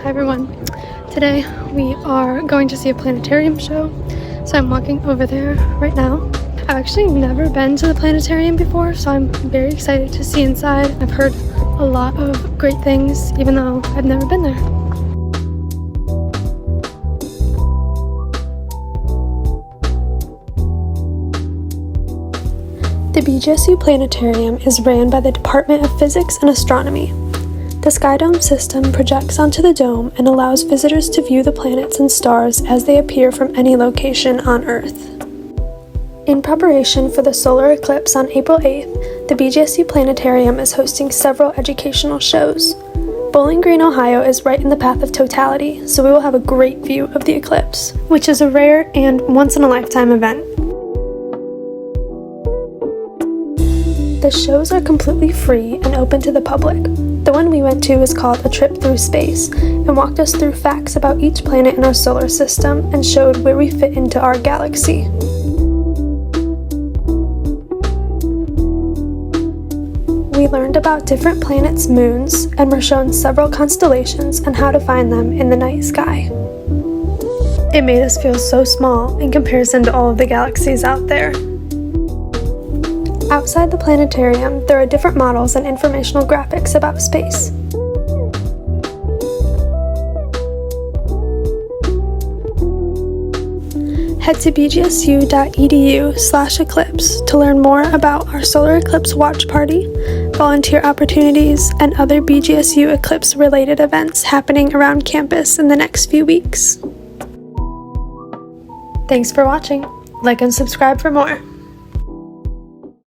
Hi everyone. Today we are going to see a planetarium show, so I'm walking over there right now. I've actually never been to the planetarium before, so I'm very excited to see inside. I've heard a lot of great things, even though I've never been there. The BGSU Planetarium is ran by the Department of Physics and Astronomy. The Sky Dome system projects onto the dome and allows visitors to view the planets and stars as they appear from any location on Earth. In preparation for the solar eclipse on April 8th, the BGSU Planetarium is hosting several educational shows. Bowling Green, Ohio is right in the path of totality, so we will have a great view of the eclipse, which is a rare and once-in-a-lifetime event. The shows are completely free and open to the public. The one we went to is called A Trip Through Space and walked us through facts about each planet in our solar system and showed where we fit into our galaxy. We learned about different planets' moons and were shown several constellations and how to find them in the night sky. It made us feel so small in comparison to all of the galaxies out there. Outside the planetarium, there are different models and informational graphics about space. Head to bgsu.edu/eclipse to learn more about our solar eclipse watch party, volunteer opportunities, and other BGSU eclipse-related events happening around campus in the next few weeks. Thanks for watching. Like and subscribe for more.